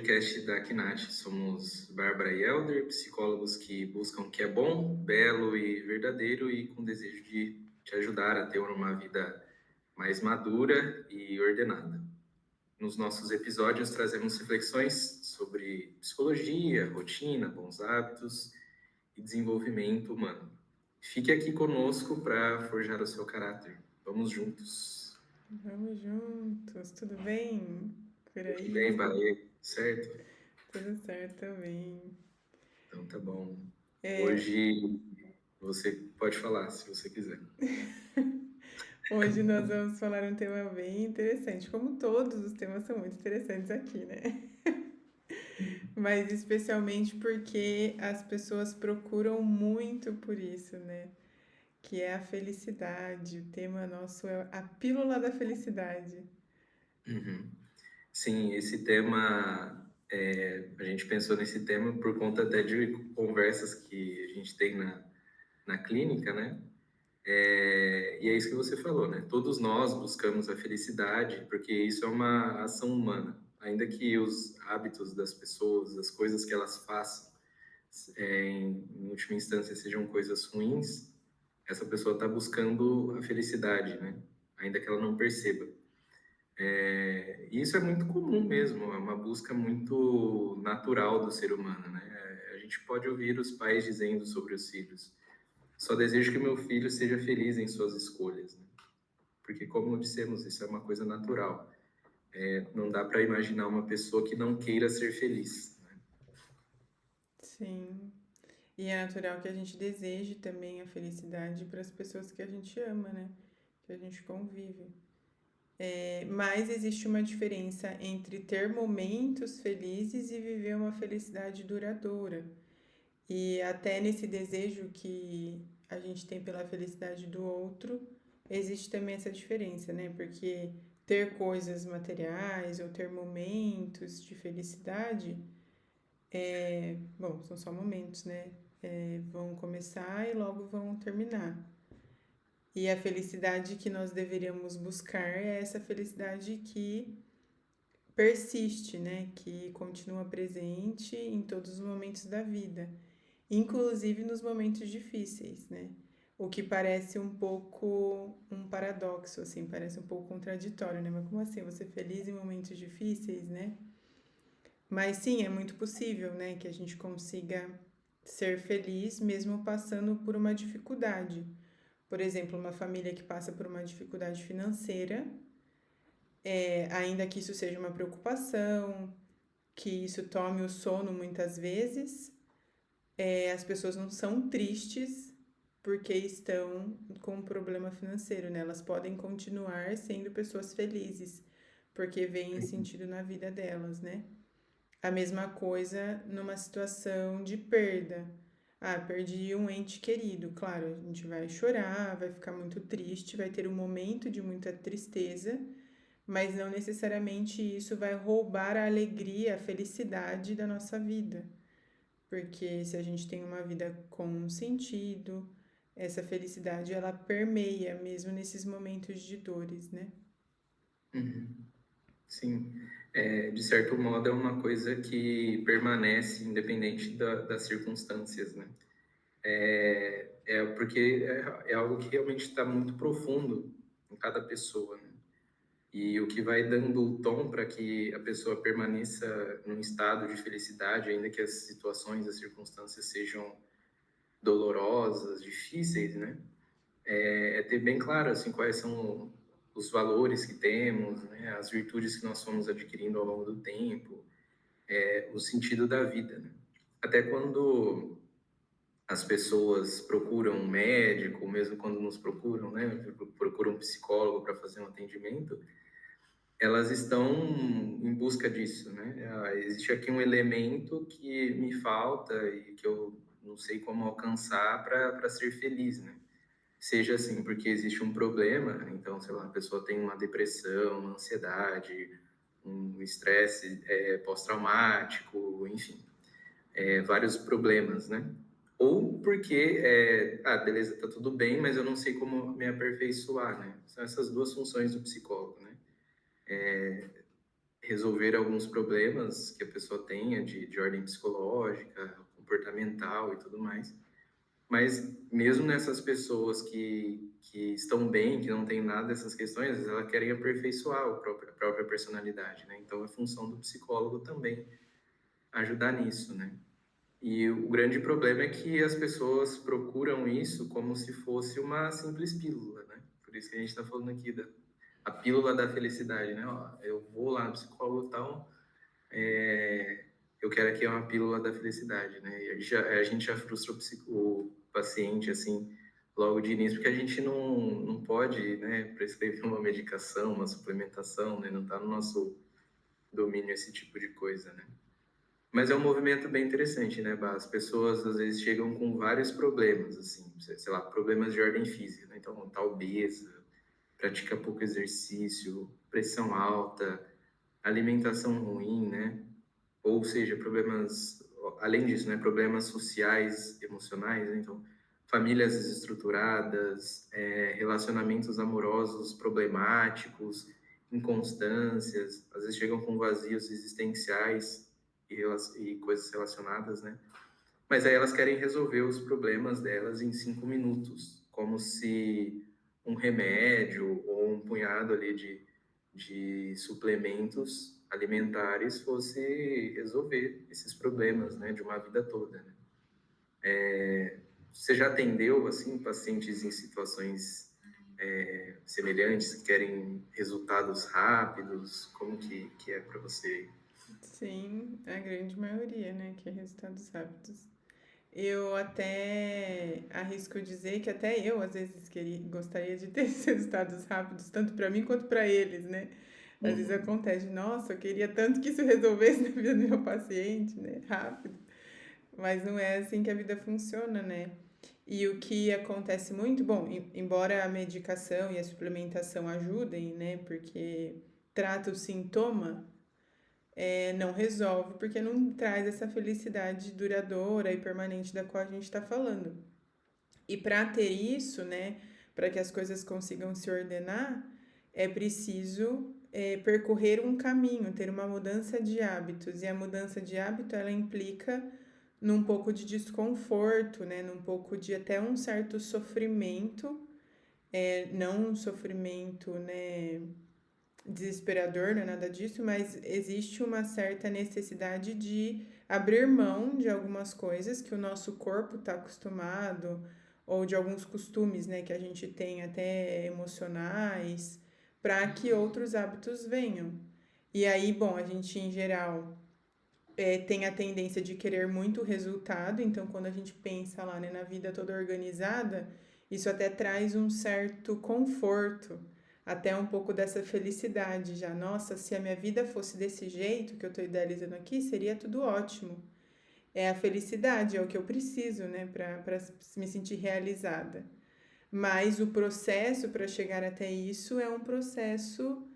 podcast da Knat. Somos Bárbara e Helder, psicólogos que buscam o que é bom, belo e verdadeiro e com desejo de te ajudar a ter uma vida mais madura e ordenada. Nos nossos episódios trazemos reflexões sobre psicologia, rotina, bons hábitos e desenvolvimento humano. Fique aqui conosco para forjar o seu caráter. Vamos juntos. Vamos juntos, tudo bem? Por Tudo aí? bem, Bahia? Certo? Tudo certo também. Então tá bom. É, Hoje você pode falar, se você quiser. hoje nós vamos falar um tema bem interessante, como todos os temas são muito interessantes aqui, né? Mas especialmente porque as pessoas procuram muito por isso, né? Que é a felicidade. O tema nosso é a pílula da felicidade. Uhum. Sim, esse tema, a gente pensou nesse tema por conta até de conversas que a gente tem na clínica, né? E é isso que você falou, né? Todos nós buscamos a felicidade, porque isso é uma ação humana. Ainda que os hábitos das pessoas, as coisas que elas façam, em última instância, sejam coisas ruins, essa pessoa está buscando a felicidade, né? Ainda que ela não perceba. E isso é muito comum mesmo, é uma busca muito natural do ser humano, né? A gente pode ouvir os pais dizendo sobre os filhos: só desejo que meu filho seja feliz em suas escolhas, né? Porque, como dissemos, isso é uma coisa natural. Não dá para imaginar uma pessoa que não queira ser feliz, né? Sim. E é natural que a gente deseje também a felicidade para as pessoas que a gente ama, né? Que a gente convive. Mas existe uma diferença entre ter momentos felizes e viver uma felicidade duradoura. E até nesse desejo que a gente tem pela felicidade do outro, existe também essa diferença, né? Porque ter coisas materiais ou ter momentos de felicidade, bom, são só momentos, né? Vão começar e logo vão terminar. E a felicidade que nós deveríamos buscar é essa felicidade que persiste, né? Que continua presente em todos os momentos da vida, inclusive nos momentos difíceis, né? O que parece um pouco um paradoxo, assim, parece um pouco contraditório, né? Mas como assim? Você feliz em momentos difíceis, né? Mas sim, é muito possível, né? Que a gente consiga ser feliz mesmo passando por uma dificuldade. Por exemplo, uma família que passa por uma dificuldade financeira, ainda que isso seja uma preocupação, que isso tome o sono muitas vezes, as pessoas não são tristes porque estão com um problema financeiro, né? Elas podem continuar sendo pessoas felizes porque veem sentido na vida delas, né? A mesma coisa numa situação de perda. Ah, perdi um ente querido. Claro, a gente vai chorar, vai ficar muito triste, vai ter um momento de muita tristeza, mas não necessariamente isso vai roubar a alegria, a felicidade da nossa vida. Porque se a gente tem uma vida com um sentido, essa felicidade ela permeia mesmo nesses momentos de dores, né? Uhum. Sim, de certo modo é uma coisa que permanece independente das circunstâncias, né? Porque é algo que realmente está muito profundo em cada pessoa, né? E o que vai dando o tom para que a pessoa permaneça num estado de felicidade, ainda que as situações, as circunstâncias sejam dolorosas, difíceis, né? É ter bem claro assim quais são os valores que temos, né? As virtudes que nós fomos adquirindo ao longo do tempo, o sentido da vida, né? Até quando as pessoas procuram um médico, mesmo quando nos procuram, né? Procuram um psicólogo para fazer um atendimento, elas estão em busca disso, né? Existe aqui um elemento que me falta e que eu não sei como alcançar para ser feliz, né? Seja assim, porque existe um problema, então, sei lá, a pessoa tem uma depressão, uma ansiedade, um estresse pós-traumático, enfim, vários problemas, né? Ou porque, beleza, tá tudo bem, mas eu não sei como me aperfeiçoar, né? São essas duas funções do psicólogo, né? resolver alguns problemas que a pessoa tenha de ordem psicológica, comportamental e tudo mais. Mas mesmo nessas pessoas que estão bem, que não têm nada dessas questões, elas querem aperfeiçoar a própria personalidade, né? Então é função do psicólogo também ajudar nisso, né? E o grande problema é que as pessoas procuram isso como se fosse uma simples pílula, né? Por isso que a gente está falando aqui da a pílula da felicidade, né? Ó, eu vou lá no psicólogo e tal, é, eu quero aqui uma pílula da felicidade, né? E a gente já frustra o paciente, assim, logo de início, porque a gente não pode, né, prescrever uma medicação, uma suplementação, né? Não está no nosso domínio esse tipo de coisa, né? Mas é um movimento bem interessante, né, Bá? As pessoas às vezes chegam com vários problemas, assim, sei lá, problemas de ordem física, né? Então, tá obesa, pratica pouco exercício, pressão alta, alimentação ruim, né? Ou seja, problemas, além disso, né, problemas sociais, emocionais, né? Então, famílias desestruturadas, relacionamentos amorosos problemáticos, inconstâncias, às vezes chegam com vazios existenciais e coisas relacionadas, né? Mas aí elas querem resolver os problemas delas em 5 minutos, como se um remédio ou um punhado ali de suplementos alimentares fosse resolver esses problemas, né, de uma vida toda, né? Você já atendeu, assim, pacientes em situações semelhantes, que querem resultados rápidos? Como que é para você? Sim, a grande maioria, né, que é resultados rápidos. Eu até arrisco dizer que até eu, às vezes, gostaria de ter esses resultados rápidos, tanto para mim quanto para eles, né? Às vezes Uhum, acontece, nossa, eu queria tanto que isso resolvesse na vida do meu paciente, né? Rápido. Mas não é assim que a vida funciona, né? E o que acontece muito, bom, embora a medicação e a suplementação ajudem, né? Porque trata o sintoma, não resolve, porque não traz essa felicidade duradoura e permanente da qual a gente está falando. E para ter isso, né, para que as coisas consigam se ordenar, é preciso percorrer um caminho, ter uma mudança de hábitos. E a mudança de hábito, ela implica num pouco de desconforto, né, num pouco de até um certo sofrimento, não um sofrimento, né, desesperador, não é nada disso, mas existe uma certa necessidade de abrir mão de algumas coisas que o nosso corpo está acostumado, ou de alguns costumes, né, que a gente tem até emocionais, para que outros hábitos venham. E aí, bom, a gente em geral tem a tendência de querer muito resultado, então quando a gente pensa lá, né, na vida toda organizada, isso até traz um certo conforto, até um pouco dessa felicidade já. Nossa, se a minha vida fosse desse jeito que eu estou idealizando aqui, seria tudo ótimo. É a felicidade, é o que eu preciso, né, para me sentir realizada. Mas o processo para chegar até isso é um processo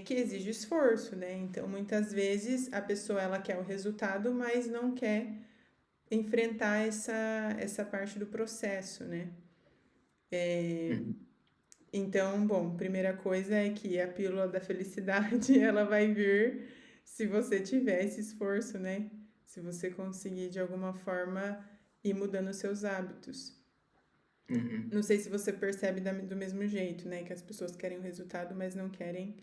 que exige esforço, né? Então, muitas vezes a pessoa ela quer o resultado, mas não quer enfrentar essa parte do processo, né? uhum, Então, bom, primeira coisa é que a pílula da felicidade ela vai vir se você tiver esse esforço, né? Se você conseguir de alguma forma ir mudando os seus hábitos. uhum. Não sei se você percebe do mesmo jeito, né? Que as pessoas querem o resultado, mas não querem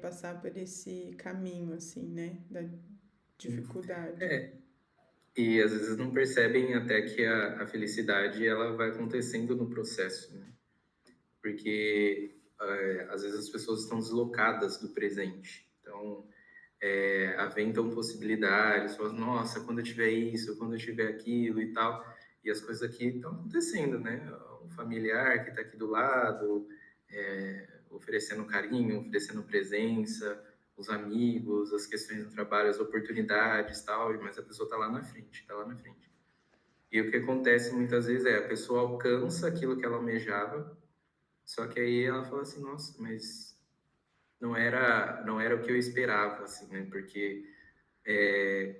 passar por esse caminho, assim, né? Da dificuldade. É, e às vezes não percebem até que a felicidade ela vai acontecendo no processo, né? Porque às vezes as pessoas estão deslocadas do presente. Então, aventam possibilidades, falam, nossa, quando eu tiver isso, quando eu tiver aquilo e tal. E as coisas aqui estão acontecendo, né? Um familiar que está aqui do lado, oferecendo carinho, oferecendo presença, os amigos, as questões do trabalho, as oportunidades tal, mas a pessoa está lá na frente, está lá na frente. E o que acontece muitas vezes é a pessoa alcança aquilo que ela almejava, só que aí ela fala assim, nossa, mas não era o que eu esperava, assim, né? Porque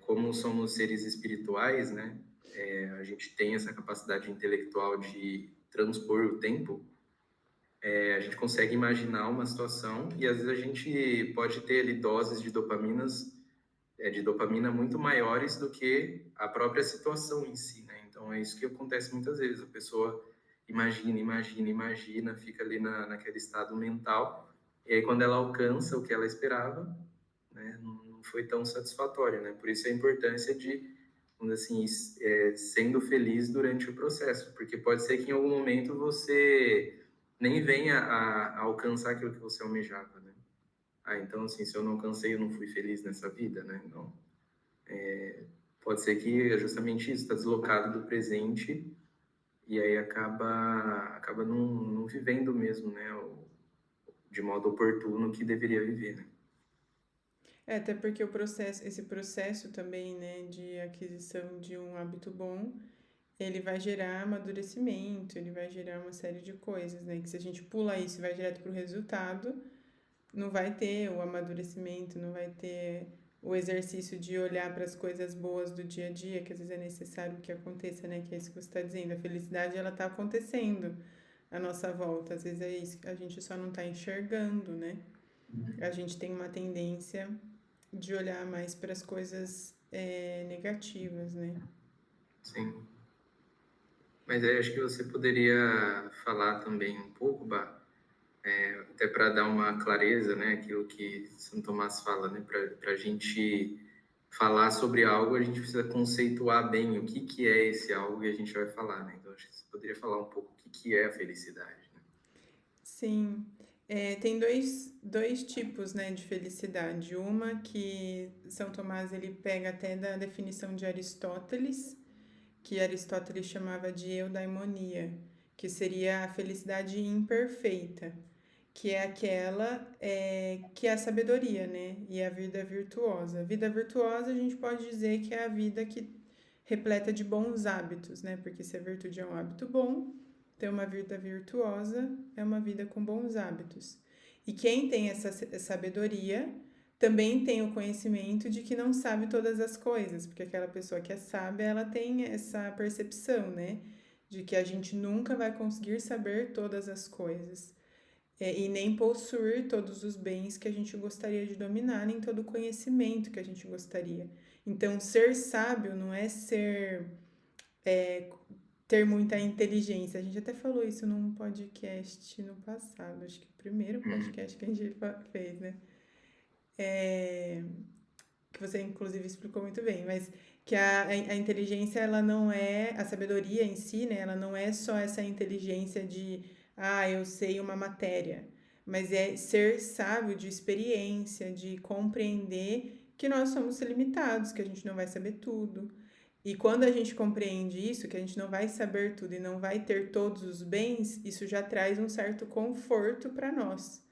como somos seres espirituais, né? A gente tem essa capacidade intelectual de transpor o tempo. a gente consegue imaginar uma situação e às vezes a gente pode ter ali doses de dopamina muito maiores do que a própria situação em si, né? Então é isso que acontece muitas vezes. A pessoa imagina, fica ali naquele estado mental e aí quando ela alcança o que ela esperava, né, não foi tão satisfatório, né? Por isso a importância de, vamos dizer assim, sendo feliz durante o processo, porque pode ser que em algum momento você nem venha a alcançar aquilo que você almejava, né? Ah, então assim, se eu não alcancei, eu não fui feliz nessa vida, né? Não. Pode ser que é justamente isso, está deslocado do presente e aí acaba não vivendo mesmo, né? De modo oportuno que deveria viver, né? Até porque esse processo também, né, de aquisição de um hábito bom, ele vai gerar amadurecimento, ele vai gerar uma série de coisas, né? Que se a gente pula isso e vai direto para o resultado, não vai ter o amadurecimento, não vai ter o exercício de olhar para as coisas boas do dia a dia, que às vezes é necessário que aconteça, né? Que é isso que você está dizendo. A felicidade, ela está acontecendo à nossa volta. Às vezes é isso, a gente só não está enxergando, né? A gente tem uma tendência de olhar mais para as coisas negativas, né? Sim. Mas aí acho que você poderia falar também um pouco, Bah, até para dar uma clareza, né? Aquilo que São Tomás fala, né? Para a gente falar sobre algo, a gente precisa conceituar bem o que é esse algo e a gente vai falar, né? Então acho que você poderia falar um pouco o que é a felicidade, né? Sim, tem dois tipos, né, de felicidade. Uma que São Tomás ele pega até da definição de Aristóteles, que Aristóteles chamava de eudaimonia, que seria a felicidade imperfeita, que é aquela que é a sabedoria, né, e a vida virtuosa. A vida virtuosa a gente pode dizer que é a vida que repleta de bons hábitos, né, porque se a virtude é um hábito bom, ter uma vida virtuosa é uma vida com bons hábitos. E quem tem essa sabedoria também tem o conhecimento de que não sabe todas as coisas, porque aquela pessoa que é sábia, ela tem essa percepção, né? De que a gente nunca vai conseguir saber todas as coisas. E nem possuir todos os bens que a gente gostaria de dominar, nem todo o conhecimento que a gente gostaria. Então, ser sábio não é ter muita inteligência. A gente até falou isso num podcast no passado, acho que o primeiro Hum, podcast que a gente fez, né? É, que você inclusive explicou muito bem, mas que a inteligência, ela não é, a sabedoria em si, né? Ela não é só essa inteligência de, eu sei uma matéria, mas é ser sábio de experiência, de compreender que nós somos limitados, que a gente não vai saber tudo. E quando a gente compreende isso, que a gente não vai saber tudo e não vai ter todos os bens, isso já traz um certo conforto para nós.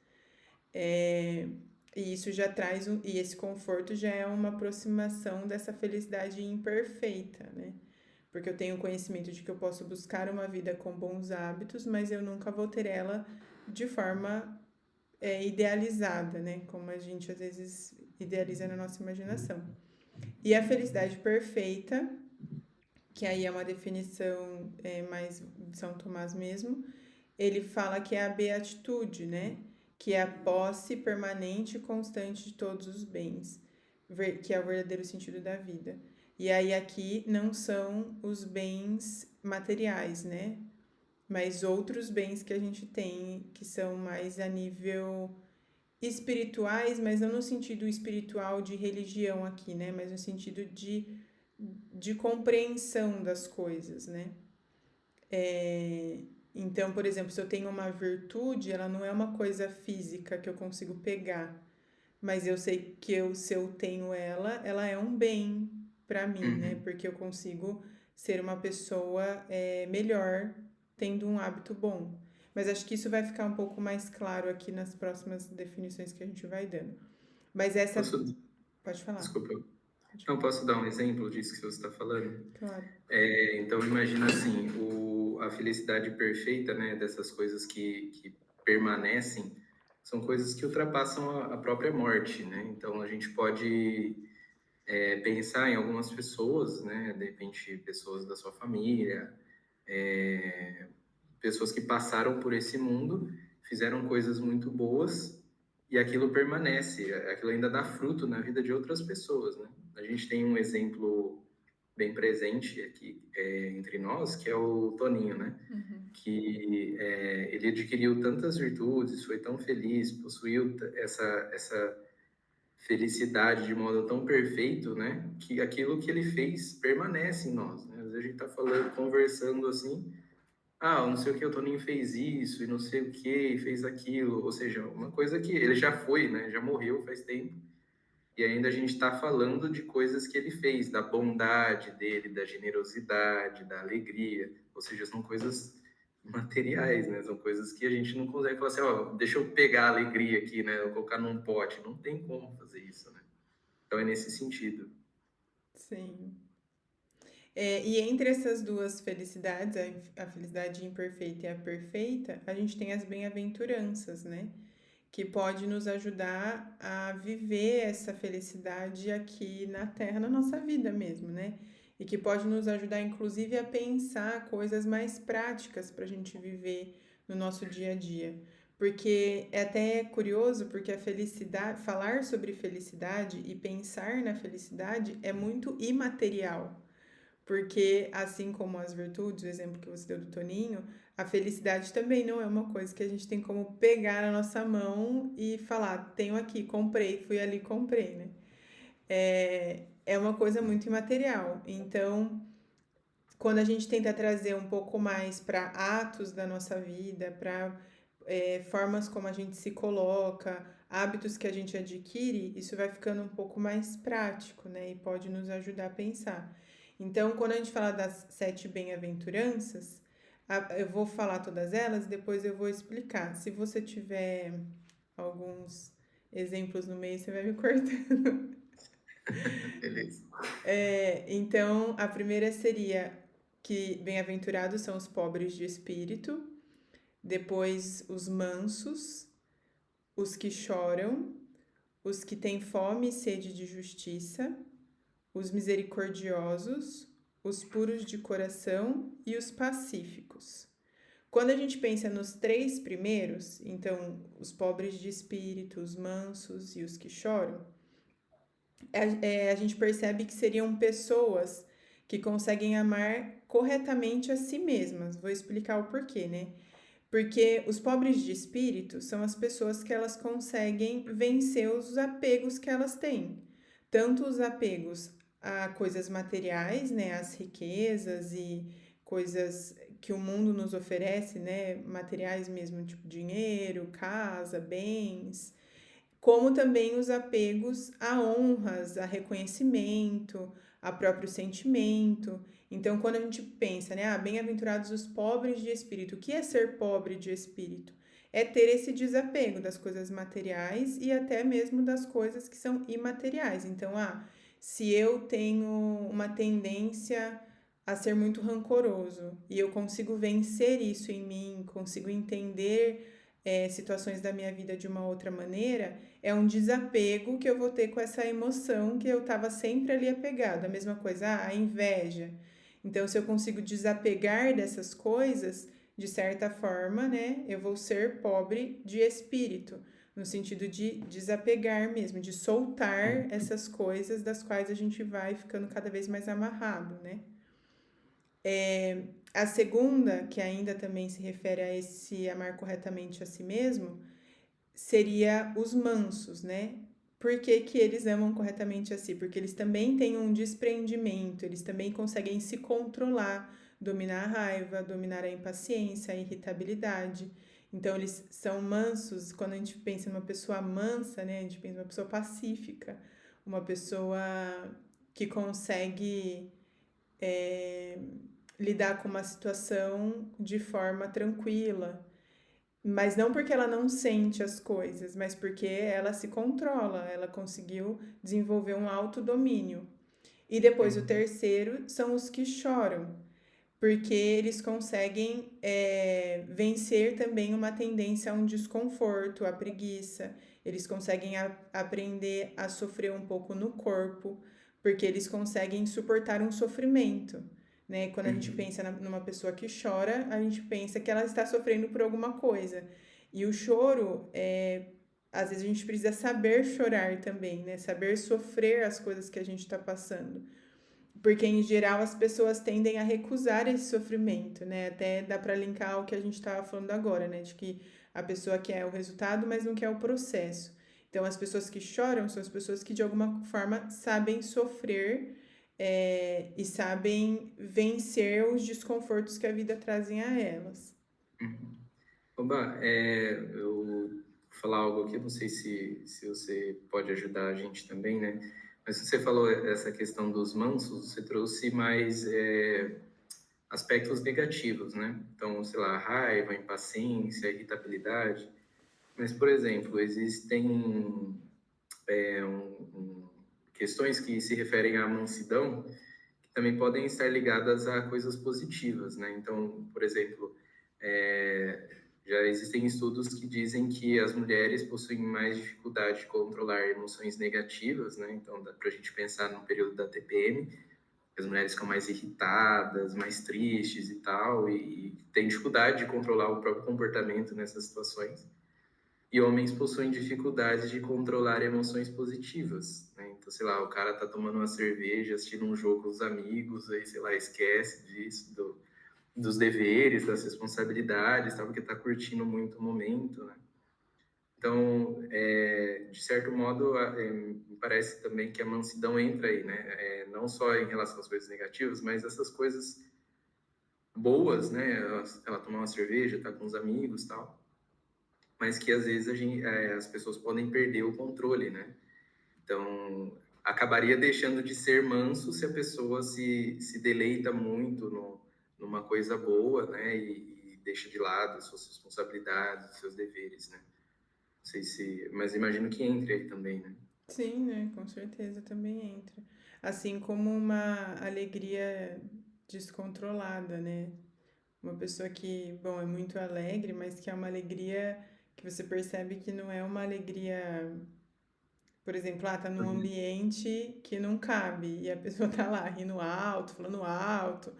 É, e isso já traz e esse conforto já é uma aproximação dessa felicidade imperfeita, né? Porque eu tenho conhecimento de que eu posso buscar uma vida com bons hábitos, mas eu nunca vou ter ela de forma idealizada, né? Como a gente às vezes idealiza na nossa imaginação. E a felicidade perfeita, que aí é uma definição mais de São Tomás mesmo, ele fala que é a beatitude, né? Que é a posse permanente e constante de todos os bens, que é o verdadeiro sentido da vida. E aí aqui não são os bens materiais, né? Mas outros bens que a gente tem que são mais a nível espirituais, mas não no sentido espiritual de religião aqui, né? Mas no sentido de compreensão das coisas, né? Então, por exemplo, se eu tenho uma virtude, ela não é uma coisa física que eu consigo pegar, mas eu sei que se eu tenho ela, ela é um bem para mim, né? uhum. Porque eu consigo ser uma pessoa melhor tendo um hábito bom. Mas acho que isso vai ficar um pouco mais claro aqui nas próximas definições que a gente vai dando. Mas essa. Posso, Pode falar. desculpa, Pode não falar. posso dar um exemplo disso que você está falando? Claro. Então, imagina assim, a felicidade perfeita, né, dessas coisas que permanecem, são coisas que ultrapassam a própria morte, né? Então, a gente pode pensar em algumas pessoas, né, de repente, pessoas da sua família, pessoas que passaram por esse mundo fizeram coisas muito boas e aquilo permanece, aquilo ainda dá fruto na vida de outras pessoas, né? A gente tem um exemplo bem presente aqui entre nós, que é o Toninho, né? Uhum. Que ele adquiriu tantas virtudes, foi tão feliz, possuiu essa felicidade de modo tão perfeito, né? Que aquilo que ele fez permanece em nós, né? Às vezes a gente tá falando, conversando assim, não sei o que, o Toninho fez isso, e não sei o que, e fez aquilo, ou seja, uma coisa que ele já foi, né? Já morreu faz tempo, e ainda a gente está falando de coisas que ele fez, da bondade dele, da generosidade, da alegria, ou seja, são coisas materiais, né? São coisas que a gente não consegue falar assim, ó, deixa eu pegar a alegria aqui, né? Eu colocar num pote, não tem como fazer isso, né? Então é nesse sentido. Sim. E entre essas duas felicidades, a felicidade imperfeita e a perfeita, a gente tem as bem-aventuranças, né? Que pode nos ajudar a viver essa felicidade aqui na Terra, na nossa vida mesmo, né? E que pode nos ajudar, inclusive, a pensar coisas mais práticas para a gente viver no nosso dia a dia. Porque é até curioso, porque a felicidade, falar sobre felicidade e pensar na felicidade é muito imaterial. Porque, assim como as virtudes, o exemplo que você deu do Toninho, a felicidade também não é uma coisa que a gente tem como pegar na nossa mão e falar, tenho aqui, comprei, fui ali, comprei, né? É uma coisa muito imaterial. Então, quando a gente tenta trazer um pouco mais para atos da nossa vida, para formas como a gente se coloca, hábitos que a gente adquire, isso vai ficando um pouco mais prático, né? E pode nos ajudar a pensar. Então, quando a gente fala das 7 bem-aventuranças, eu vou falar todas elas, depois eu vou explicar. Se você tiver alguns exemplos no meio, você vai me cortando. Beleza. Então, a primeira seria que bem-aventurados são os pobres de espírito, depois os mansos, os que choram, os que têm fome e sede de justiça, os misericordiosos, os puros de coração e os pacíficos. Quando a gente pensa nos 3 primeiros, então os pobres de espírito, os mansos e os que choram, a gente percebe que seriam pessoas que conseguem amar corretamente a si mesmas. Vou explicar o porquê, né? Porque os pobres de espírito são as pessoas que elas conseguem vencer os apegos que elas têm. Tanto os apegos a coisas materiais, né, as riquezas e coisas que o mundo nos oferece, né, materiais mesmo, tipo dinheiro, casa, bens, como também os apegos a honras, a reconhecimento, a próprio sentimento. Então, quando a gente pensa, né, bem-aventurados os pobres de espírito, o que é ser pobre de espírito? É ter esse desapego das coisas materiais e até mesmo das coisas que são imateriais. Então, se eu tenho uma tendência a ser muito rancoroso e eu consigo vencer isso em mim, consigo entender situações da minha vida de uma outra maneira, é um desapego que eu vou ter com essa emoção que eu estava sempre ali apegado. A mesma coisa, a inveja. Então, se eu consigo desapegar dessas coisas, de certa forma, né, eu vou ser pobre de espírito, no sentido de desapegar mesmo, de soltar essas coisas das quais a gente vai ficando cada vez mais amarrado, né? A segunda, que ainda também se refere a esse amar corretamente a si mesmo, seria os mansos, né? Por que, que eles amam corretamente a si? Porque eles também têm um desprendimento, eles também conseguem se controlar, dominar a raiva, dominar a impaciência, a irritabilidade. Então, eles são mansos. Quando a gente pensa numa pessoa mansa, né? A gente pensa numa pessoa pacífica, uma pessoa que consegue lidar com uma situação de forma tranquila, mas não porque ela não sente as coisas, mas porque ela se controla, ela conseguiu desenvolver um autodomínio. E depois o Uhum. terceiro são os que choram, porque eles conseguem vencer também uma tendência a um desconforto, a preguiça. Eles conseguem aprender a sofrer um pouco no corpo, porque eles conseguem suportar um sofrimento. Né? Quando a gente Uhum. pensa numa pessoa que chora, a gente pensa que ela está sofrendo por alguma coisa. E o choro, às vezes a gente precisa saber chorar também, né? Saber sofrer as coisas que a gente está passando. Porque, em geral, as pessoas tendem a recusar esse sofrimento, né? Até dá para linkar ao que a gente estava falando agora, né? De que a pessoa quer o resultado, mas não quer o processo. Então, as pessoas que choram são as pessoas que, de alguma forma, sabem sofrer, e sabem vencer os desconfortos que a vida trazem a elas. Uhum. Oba, eu vou falar algo aqui, não sei se você pode ajudar a gente também, né? Mas você falou essa questão dos mansos, você trouxe mais aspectos negativos, né? Então, sei lá, raiva, impaciência, irritabilidade. Mas, por exemplo, existem é, um, um, questões que se referem à mansidão que também podem estar ligadas a coisas positivas, né? Então, por exemplo, já existem estudos que dizem que as mulheres possuem mais dificuldade de controlar emoções negativas, né? Então, dá para a gente pensar no período da TPM, as mulheres ficam mais irritadas, mais tristes e tal, e têm dificuldade de controlar o próprio comportamento nessas situações. E homens possuem dificuldade de controlar emoções positivas, né? Então, sei lá, o cara tá tomando uma cerveja, assistindo um jogo com os amigos, aí, sei lá, esquece disso, dos deveres, das responsabilidades, tal, porque tá curtindo muito o momento, né? Então, de certo modo, me parece também que a mansidão entra aí, né? Não só em relação às coisas negativas, mas essas coisas boas, né? Ela tomar uma cerveja, tá com os amigos, tal, mas que às vezes as pessoas podem perder o controle, né? Então, acabaria deixando de ser manso se a pessoa se deleita muito numa coisa boa, né? E deixa de lado as suas responsabilidades, os seus deveres, né? Não sei se, mas imagino que entre aí também, né? Sim, né? Com certeza também entra. Assim como uma alegria descontrolada, né? Uma pessoa que, bom, é muito alegre, mas que é uma alegria que você percebe que não é uma alegria, por exemplo, tá num Uhum. ambiente que não cabe e a pessoa tá lá rindo alto, falando alto,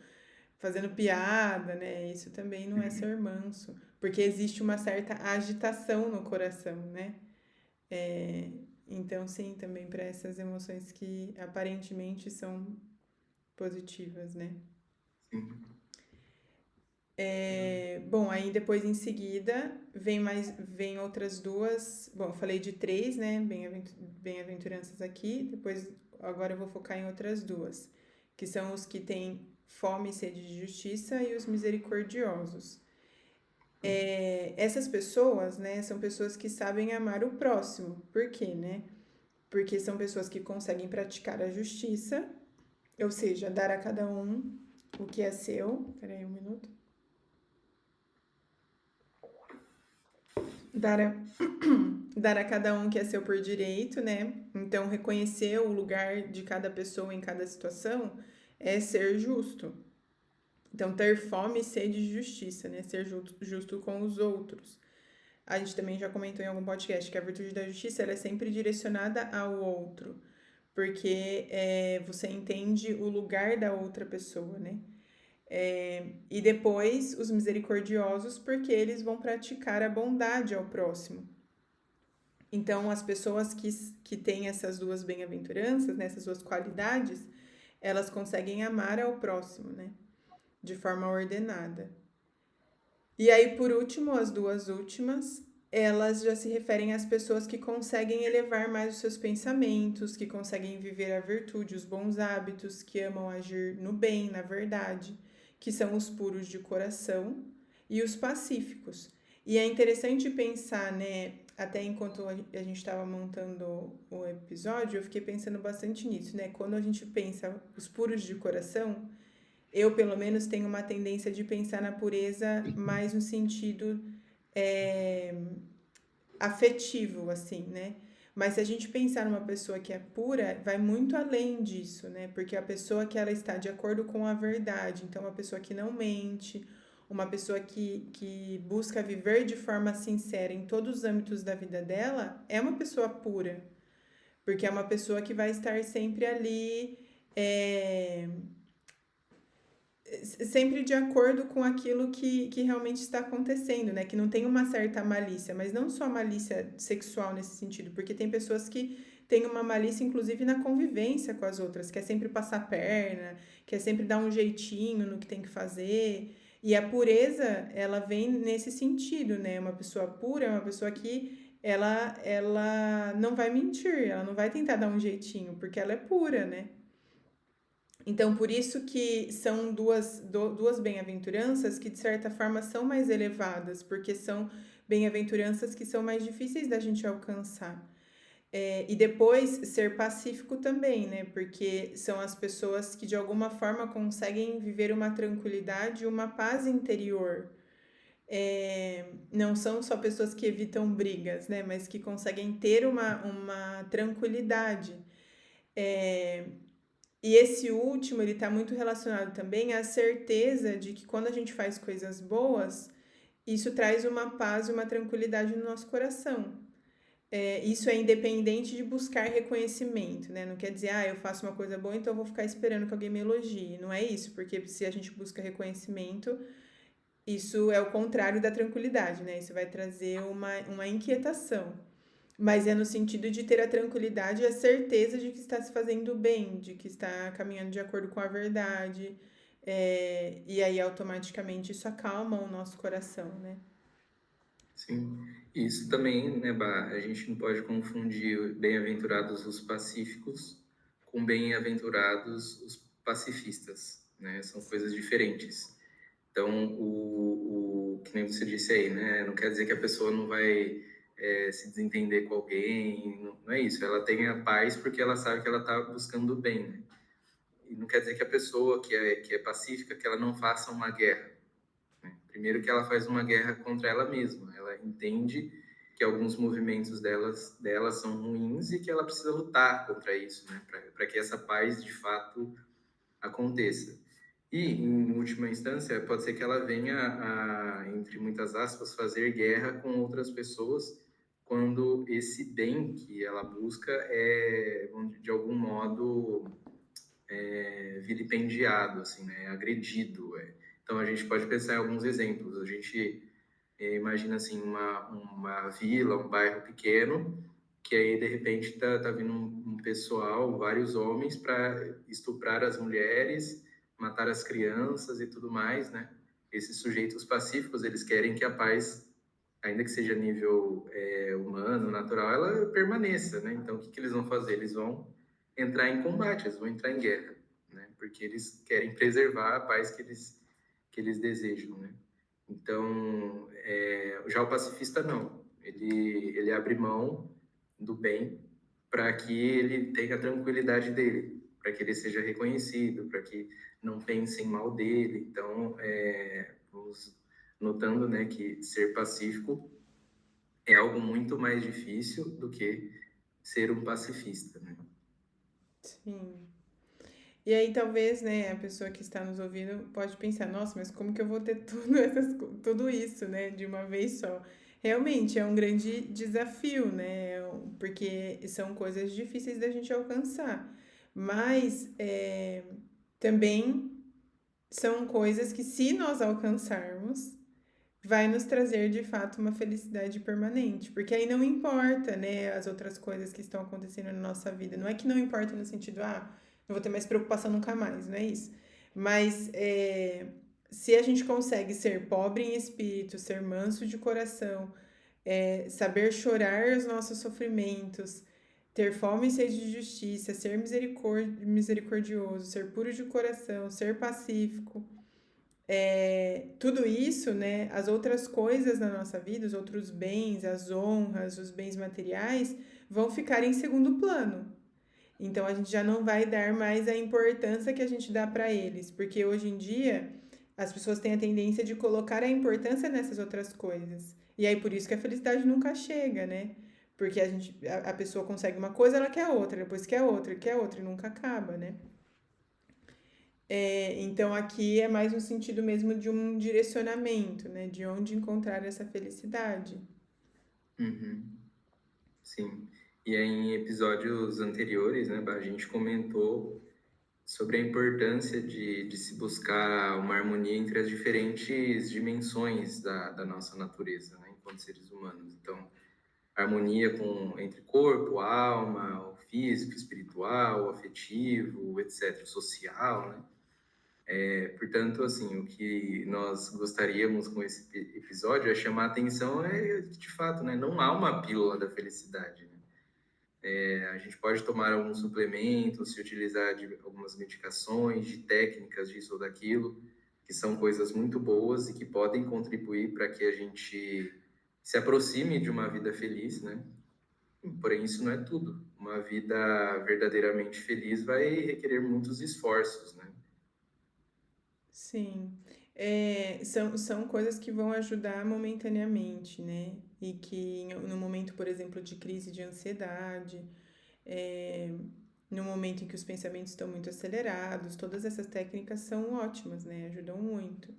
fazendo piada, né? Isso também não é ser manso, porque existe uma certa agitação no coração, né? É, então, sim, também para essas emoções que aparentemente são positivas, né? Sim. Bom, aí depois em seguida vem outras duas. Bom, eu falei de três, né? Bem-aventuranças aqui. Depois, agora eu vou focar em outras duas, que são os que têm fome e sede de justiça e os misericordiosos. Essas pessoas, né, são pessoas que sabem amar o próximo. Por quê, né? Porque são pessoas que conseguem praticar a justiça, ou seja, dar a cada um o que é seu. Peraí, um minuto. Dar a, dar a cada um que é seu por direito, né? Então, reconhecer o lugar de cada pessoa em cada situação é ser justo. Então, ter fome e sede de justiça, né? Ser justo com os outros. A gente também já comentou em algum podcast que a virtude da justiça ela é sempre direcionada ao outro, porque você entende o lugar da outra pessoa, né? E depois os misericordiosos, porque eles vão praticar a bondade ao próximo. Então, as pessoas que têm essas duas bem-aventuranças, né, essas duas qualidades, elas conseguem amar ao próximo, né? De forma ordenada. E aí, por último, as duas últimas, elas já se referem às pessoas que conseguem elevar mais os seus pensamentos, que conseguem viver a virtude, os bons hábitos, que amam agir no bem, na verdade, que são os puros de coração e os pacíficos. E é interessante pensar, né? Até enquanto a gente estava montando o episódio, eu fiquei pensando bastante nisso, né? Quando a gente pensa os puros de coração, eu, pelo menos, tenho uma tendência de pensar na pureza mais no sentido é, afetivo, assim, né? Mas se a gente pensar numa pessoa que é pura, vai muito além disso, né? Porque a pessoa que ela está de acordo com a verdade, então uma pessoa que não mente, uma pessoa que busca viver de forma sincera em todos os âmbitos da vida dela, é uma pessoa pura. Porque é uma pessoa que vai estar sempre ali, é, sempre de acordo com aquilo que realmente está acontecendo, né? Que não tem uma certa malícia, mas não só malícia sexual nesse sentido, porque tem pessoas que têm uma malícia, inclusive, na convivência com as outras, quer sempre passar a perna, quer sempre dar um jeitinho no que tem que fazer. E a pureza, ela vem nesse sentido, né? Uma pessoa pura é uma pessoa que ela não vai mentir, ela não vai tentar dar um jeitinho, porque ela é pura, né? Então, por isso que são duas bem-aventuranças que, de certa forma, são mais elevadas, porque são bem-aventuranças que são mais difíceis da gente alcançar. E depois, ser pacífico também, né? Porque são as pessoas que, de alguma forma, conseguem viver uma tranquilidade e uma paz interior. Não são só pessoas que evitam brigas, né? Mas que conseguem ter uma tranquilidade. E esse último, ele está muito relacionado também à certeza de que quando a gente faz coisas boas, isso traz uma paz e uma tranquilidade no nosso coração. Isso é independente de buscar reconhecimento, né? Não quer dizer, eu faço uma coisa boa, então eu vou ficar esperando que alguém me elogie. Não é isso, porque se a gente busca reconhecimento, isso é o contrário da tranquilidade, né? Isso vai trazer uma inquietação. Mas é no sentido de ter a tranquilidade e a certeza de que está se fazendo bem, de que está caminhando de acordo com a verdade. E aí, automaticamente, isso acalma o nosso coração, né? Sim. Isso também, né, Bah, a gente não pode confundir bem-aventurados os pacíficos com bem-aventurados os pacifistas, né? São coisas diferentes. Então, que nem você disse aí, né? Não quer dizer que a pessoa não vai se desentender com alguém, não é isso. Ela tem a paz porque ela sabe que ela está buscando o bem, né? E não quer dizer que a pessoa que é pacífica, que ela não faça uma guerra, né? Primeiro que ela faz uma guerra contra ela mesma. Ela entende que alguns movimentos dela são ruins e que ela precisa lutar contra isso, né? Para que essa paz, de fato, aconteça. E, em última instância, pode ser que ela venha entre muitas aspas, fazer guerra com outras pessoas quando esse bem que ela busca é, de algum modo, vilipendiado, assim, né? Agredido. Então, a gente pode pensar em alguns exemplos. A gente imagina, assim, uma vila, um bairro pequeno, que aí, de repente, tá vindo um pessoal, vários homens, para estuprar as mulheres, matar as crianças e tudo mais, né? Esses sujeitos pacíficos, eles querem que a paz, ainda que seja a nível humano, natural, ela permaneça, né? Então, o que eles vão fazer? Eles vão entrar em combate, eles vão entrar em guerra, né? Porque eles querem preservar a paz que eles desejam, né? Então, já o pacifista não. Ele abre mão do bem para que ele tenha a tranquilidade dele, para que ele seja reconhecido, para que não pensem mal dele. Então, vamos notando, né, que ser pacífico é algo muito mais difícil do que ser um pacifista, né? Sim. E aí, talvez, né, a pessoa que está nos ouvindo pode pensar, nossa, mas como que eu vou ter tudo isso, né, de uma vez só? Realmente é um grande desafio, né? Porque são coisas difíceis da gente alcançar. Mas também são coisas que, se nós alcançarmos, vai nos trazer de fato uma felicidade permanente, porque aí não importa, né, as outras coisas que estão acontecendo na nossa vida. Não é que não importa no sentido, não vou ter mais preocupação nunca mais, não é isso. Mas se a gente consegue ser pobre em espírito, ser manso de coração, saber chorar os nossos sofrimentos, ter fome e sede de justiça, ser misericordioso, ser puro de coração, ser pacífico, tudo isso, né, as outras coisas na nossa vida, os outros bens, as honras, os bens materiais, vão ficar em segundo plano. Então a gente já não vai dar mais a importância que a gente dá para eles, porque hoje em dia as pessoas têm a tendência de colocar a importância nessas outras coisas. E aí por isso que a felicidade nunca chega, né? Porque a pessoa consegue uma coisa, ela quer outra, depois quer outra e nunca acaba, né? Então aqui é mais no sentido mesmo de um direcionamento, né? De onde encontrar essa felicidade. Uhum, sim. E aí, em episódios anteriores, né, a gente comentou sobre a importância de se buscar uma harmonia entre as diferentes dimensões da nossa natureza, né, enquanto seres humanos. Então, harmonia entre corpo, alma, o físico, espiritual, o afetivo, etc., social, né? Portanto, assim, o que nós gostaríamos com esse episódio é chamar a atenção, de fato, né? Não há uma pílula da felicidade, né? A gente pode tomar alguns suplementos, se utilizar de algumas medicações, de técnicas disso ou daquilo, que são coisas muito boas e que podem contribuir para que a gente se aproxime de uma vida feliz, né? Porém, isso não é tudo. Uma vida verdadeiramente feliz vai requerer muitos esforços, né? Sim. São coisas que vão ajudar momentaneamente, né? E que no momento, por exemplo, de crise de ansiedade, é, no momento em que os pensamentos estão muito acelerados, todas essas técnicas são ótimas, né? Ajudam muito.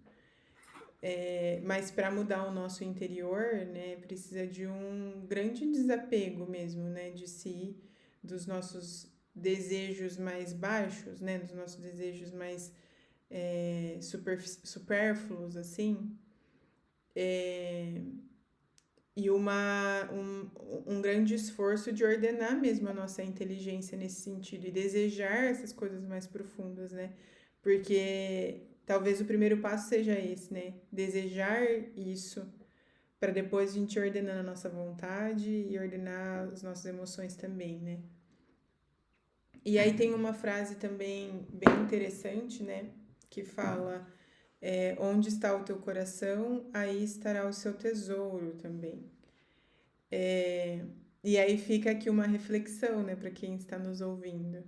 Mas para mudar o nosso interior, né, precisa de um grande desapego mesmo, né, de si, dos nossos desejos mais baixos, né, dos nossos desejos mais supérfluos, assim, e um grande esforço de ordenar mesmo a nossa inteligência nesse sentido e desejar essas coisas mais profundas, né? Porque talvez o primeiro passo seja esse, né? Desejar isso para depois a gente ir ordenando a nossa vontade e ordenar as nossas emoções também, né? E aí tem uma frase também bem interessante, né? Que fala: onde está o teu coração, aí estará o seu tesouro também. E aí fica aqui uma reflexão, né, para quem está nos ouvindo.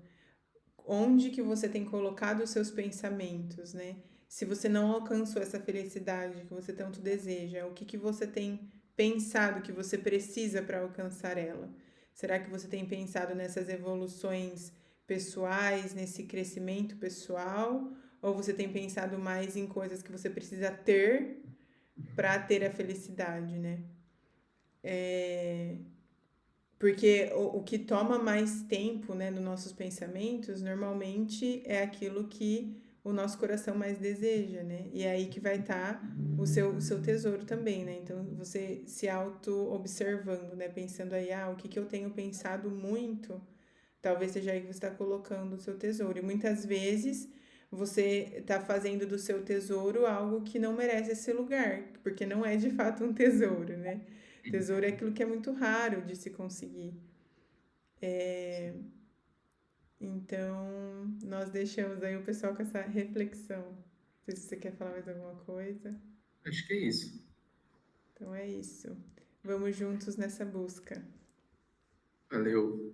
Onde que você tem colocado os seus pensamentos, né? Se você não alcançou essa felicidade que você tanto deseja, o que que você tem pensado que você precisa para alcançar ela? Será que você tem pensado nessas evoluções pessoais, nesse crescimento pessoal, ou você tem pensado mais em coisas que você precisa ter para ter a felicidade, né? Porque o que toma mais tempo, né, nos nossos pensamentos, normalmente é aquilo que o nosso coração mais deseja, né? E é aí que vai estar o seu tesouro também, né? Então, você se auto-observando, né? Pensando aí, o que que eu tenho pensado muito, talvez seja aí que você está colocando o seu tesouro. E muitas vezes você está fazendo do seu tesouro algo que não merece esse lugar, porque não é de fato um tesouro, né? Tesouro é aquilo que é muito raro de se conseguir. Então, nós deixamos aí o pessoal com essa reflexão. Não sei se você quer falar mais alguma coisa. Acho que é isso. Então é isso. Vamos juntos nessa busca. Valeu.